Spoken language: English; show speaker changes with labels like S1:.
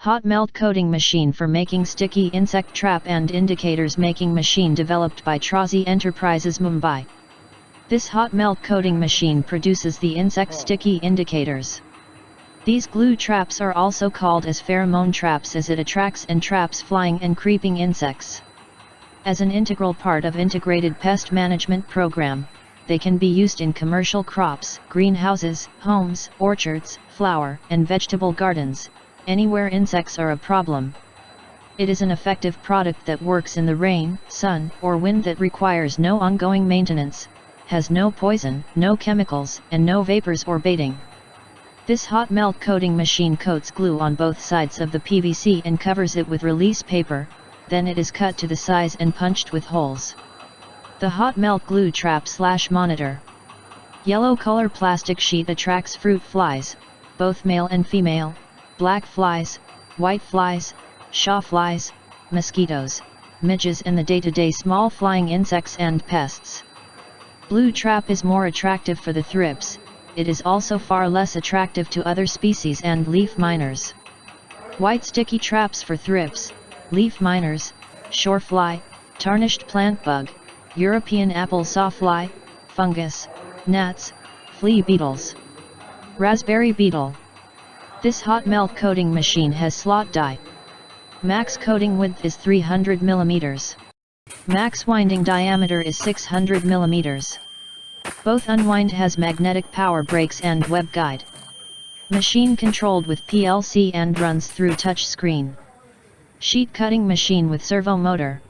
S1: Hot melt coating machine for making sticky insect trap and indicators making machine developed by TRASY Enterprises Mumbai. This hot melt coating machine produces the insect sticky indicators. These glue traps are also called as pheromone traps as it attracts and traps flying and creeping insects. As an integral part of integrated pest management program, they can be used in commercial crops, greenhouses, homes, orchards, flower and vegetable gardens, anywhere insects are a problem. It is an effective product that works in the rain, sun, or wind that requires no ongoing maintenance, has no poison, no chemicals, and no vapors or baiting. This hot melt coating machine coats glue on both sides of the PVC and covers it with release paper, then it is cut to the size and punched with holes. The hot melt glue trap/monitor. Yellow color plastic sheet attracts fruit flies, both male and female, black flies, white flies, shaw flies, mosquitoes, midges and the day-to-day small flying insects and pests. Blue trap is more attractive for the thrips, it is also far less attractive to other species and leaf miners. White sticky traps for thrips, leaf miners, shore fly, tarnished plant bug, European apple sawfly, fungus, gnats, flea beetles. Raspberry beetle. This hot melt coating machine has slot die. Max coating width is 300 mm. Max winding diameter is 600 mm. Both unwind has magnetic power brakes and web guide. Machine controlled with PLC and runs through touch screen. Sheet cutting machine with servo motor.